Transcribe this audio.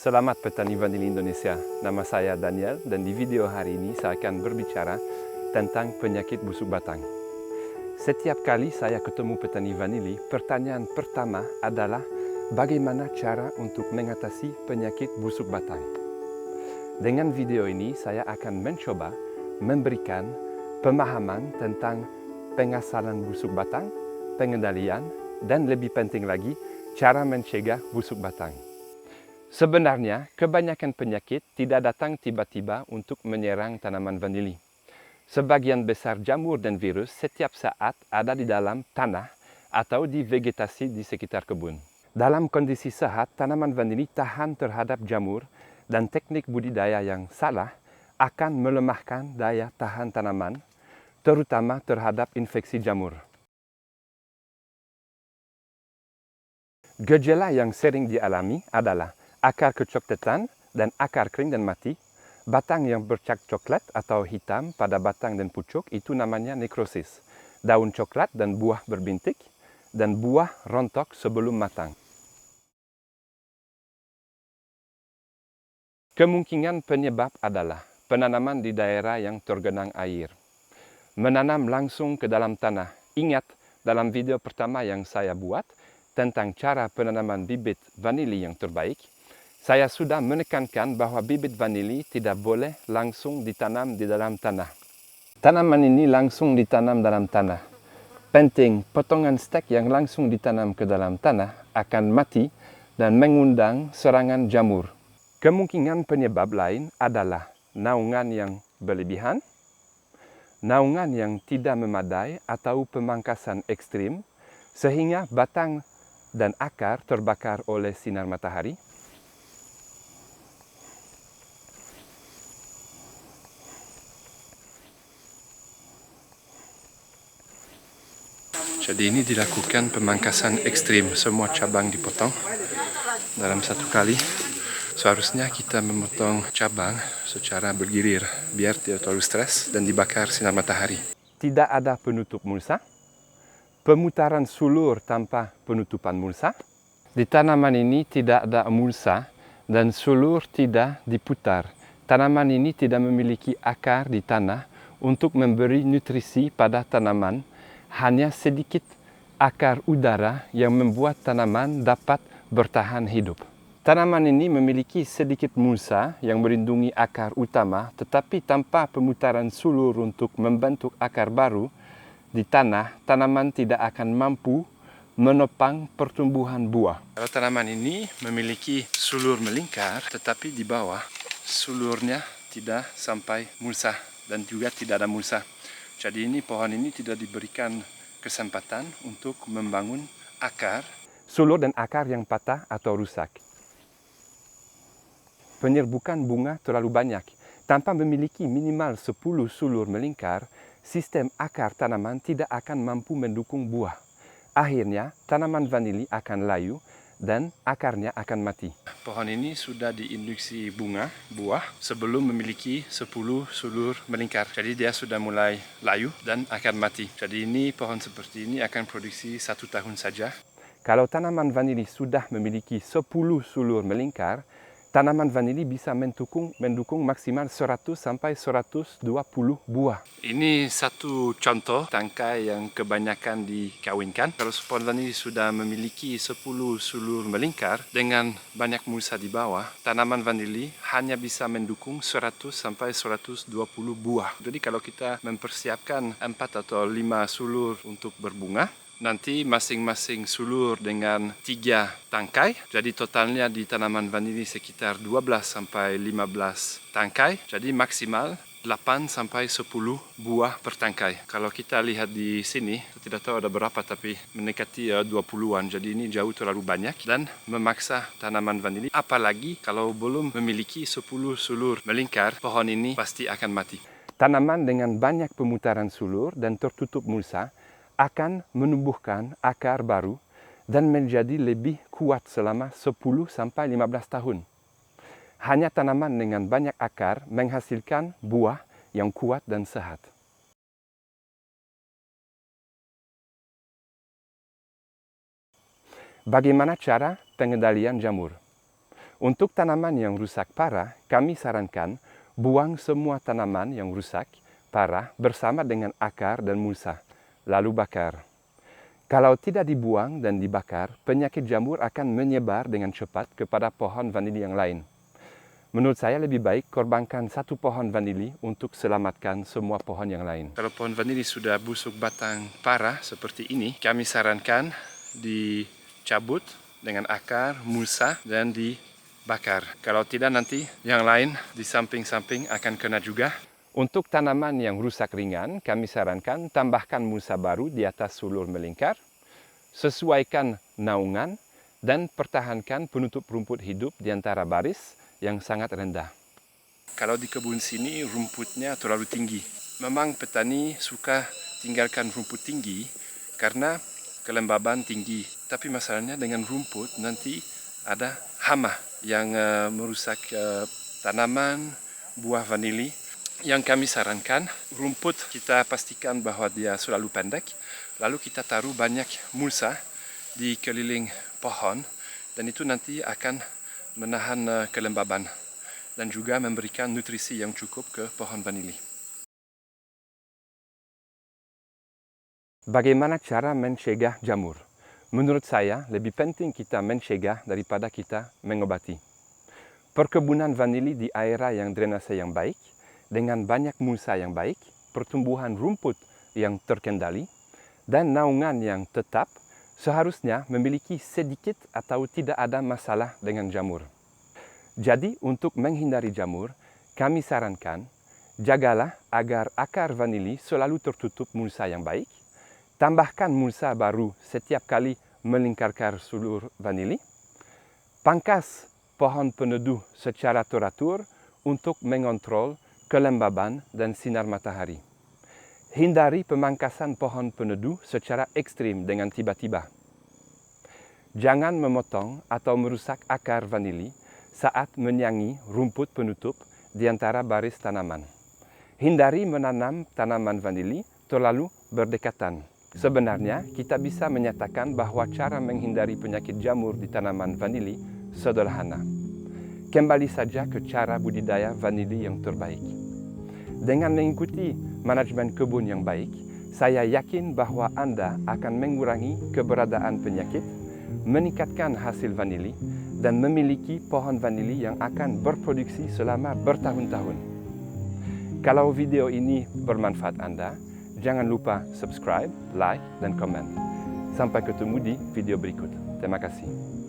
Selamat petani vanili Indonesia, nama saya Daniel dan di video hari ini saya akan berbicara tentang penyakit busuk batang. Setiap kali saya ketemu petani vanili, pertanyaan pertama adalah bagaimana cara untuk mengatasi penyakit busuk batang. Dengan video ini saya akan mencoba memberikan pemahaman tentang pengasalan busuk batang, pengendalian, dan lebih penting lagi, cara mencegah busuk batang. Sebenarnya, kebanyakan penyakit tidak datang tiba-tiba untuk menyerang tanaman vanili. Sebagian besar jamur dan virus setiap saat ada di dalam tanah atau di vegetasi di sekitar kebun. Dalam kondisi sehat, tanaman vanili tahan terhadap jamur dan teknik budidaya yang salah akan melemahkan daya tahan tanaman, terutama terhadap infeksi jamur. Gejala yang sering dialami adalah akar kecoklatan dan akar kering dan mati, batang yang bercat coklat atau hitam pada batang dan pucuk itu namanya nekrosis, daun coklat dan buah berbintik, dan buah rontok sebelum matang. Kemungkinan penyebab adalah penanaman di daerah yang tergenang air. Menanam langsung ke dalam tanah. Ingat, dalam video pertama yang saya buat tentang cara penanaman bibit vanili yang terbaik, saya sudah menekankan bahwa bibit vanili tidak boleh langsung ditanam di dalam tanah. Tanaman ini langsung ditanam dalam tanah. Penting, potongan stek yang langsung ditanam ke dalam tanah akan mati dan mengundang serangan jamur. Kemungkinan penyebab lain adalah naungan yang berlebihan, naungan yang tidak memadai atau pemangkasan ekstrim, sehingga batang dan akar terbakar oleh sinar matahari. Jadi ini dilakukan pemangkasan ekstrim, semua cabang dipotong dalam satu kali. Seharusnya kita memotong cabang secara bergilir biar tidak terlalu stres dan dibakar sinar matahari. Tidak ada penutup mulsa, pemutaran sulur tanpa penutupan mulsa. Di tanaman ini tidak ada mulsa dan sulur tidak diputar. Tanaman ini tidak memiliki akar di tanah untuk memberi nutrisi pada tanaman. Hanya sedikit akar udara yang membuat tanaman dapat bertahan hidup. Tanaman ini memiliki sedikit mulsa yang melindungi akar utama, tetapi tanpa pemutaran sulur untuk membentuk akar baru di tanah, tanaman tidak akan mampu menopang pertumbuhan buah. Kalau tanaman ini memiliki sulur melingkar, tetapi di bawah sulurnya tidak sampai mulsa dan juga tidak ada mulsa. Jadi ini pohon ini tidak diberikan kesempatan untuk membangun akar, sulur dan akar yang patah atau rusak. Penyerbukan bunga terlalu banyak. Tanpa memiliki minimal 10 sulur melingkar, sistem akar tanaman tidak akan mampu mendukung buah. Akhirnya, tanaman vanili akan layu dan akarnya akan mati. Pohon ini sudah diinduksi bunga, buah, sebelum memiliki 10 sulur melingkar. Jadi dia sudah mulai layu dan akan mati. Jadi ini pohon seperti ini akan produksi 1 tahun saja. Kalau tanaman vanili sudah memiliki 10 sulur melingkar, tanaman vanili bisa mendukung maksimal 100 sampai 120 buah. Ini satu contoh tangkai yang kebanyakan dikawinkan. Kalau pohon vanili sudah memiliki 10 sulur melingkar dengan banyak mulsa di bawah, tanaman vanili hanya bisa mendukung 100 sampai 120 buah. Jadi kalau kita mempersiapkan 4 atau 5 sulur untuk berbunga, nanti masing-masing sulur dengan 3 tangkai. Jadi totalnya di tanaman vanili sekitar 12 sampai 15 tangkai. Jadi maksimal 8 sampai 10 buah per tangkai. Kalau kita lihat di sini, tidak tahu ada berapa tapi mendekati 20-an. Jadi ini jauh terlalu banyak dan memaksa tanaman vanili. Apalagi kalau belum memiliki 10 sulur melingkar, pohon ini pasti akan mati. Tanaman dengan banyak pemutaran sulur dan tertutup mulsa akan menumbuhkan akar baru dan menjadi lebih kuat selama 10 sampai 15 tahun. Hanya tanaman dengan banyak akar menghasilkan buah yang kuat dan sehat. Bagaimana cara pengendalian jamur? Untuk tanaman yang rusak parah, kami sarankan buang semua tanaman yang rusak parah bersama dengan akar dan mulsa, lalu bakar. Kalau tidak dibuang dan dibakar, penyakit jamur akan menyebar dengan cepat kepada pohon vanili yang lain. Menurut saya lebih baik korbankan satu pohon vanili untuk selamatkan semua pohon yang lain. Kalau pohon vanili sudah busuk batang parah seperti ini, kami sarankan dicabut dengan akar, mulsa, dan dibakar. Kalau tidak nanti yang lain di samping-samping akan kena juga. Untuk tanaman yang rusak ringan, kami sarankan tambahkan mulsa baru di atas sulur melingkar, sesuaikan naungan, dan pertahankan penutup rumput hidup di antara baris yang sangat rendah. Kalau di kebun sini rumputnya terlalu tinggi. Memang petani suka tinggalkan rumput tinggi karena kelembaban tinggi. Tapi masalahnya dengan rumput nanti ada hama yang merusak tanaman, buah vanili. Yang kami sarankan, rumput kita pastikan bahwa dia selalu pendek. Lalu kita taruh banyak mulsa di keliling pohon. Dan itu nanti akan menahan kelembaban dan juga memberikan nutrisi yang cukup ke pohon vanili. Bagaimana cara mencegah jamur? Menurut saya, lebih penting kita mencegah daripada kita mengobati. Perkebunan vanili di area yang drainase yang baik, dengan banyak mulsa yang baik, pertumbuhan rumput yang terkendali, dan naungan yang tetap, seharusnya memiliki sedikit atau tidak ada masalah dengan jamur. Jadi, untuk menghindari jamur, kami sarankan, jagalah agar akar vanili selalu tertutup mulsa yang baik, tambahkan mulsa baru setiap kali melingkarkan sulur vanili, pangkas pohon peneduh secara teratur untuk mengontrol kelembaban dan sinar matahari. Hindari pemangkasan pohon peneduh secara ekstrim dengan tiba-tiba. Jangan memotong atau merusak akar vanili saat menyangi rumput penutup di antara baris tanaman. Hindari menanam tanaman vanili terlalu berdekatan. Sebenarnya, kita bisa menyatakan bahwa cara menghindari penyakit jamur di tanaman vanili sederhana. Kembali saja ke cara budidaya vanili yang terbaik. Dengan mengikuti manajemen kebun yang baik, saya yakin bahwa Anda akan mengurangi keberadaan penyakit, meningkatkan hasil vanili, dan memiliki pohon vanili yang akan berproduksi selama bertahun-tahun. Kalau video ini bermanfaat Anda, jangan lupa subscribe, like, dan komen. Sampai ketemu di video berikut. Terima kasih.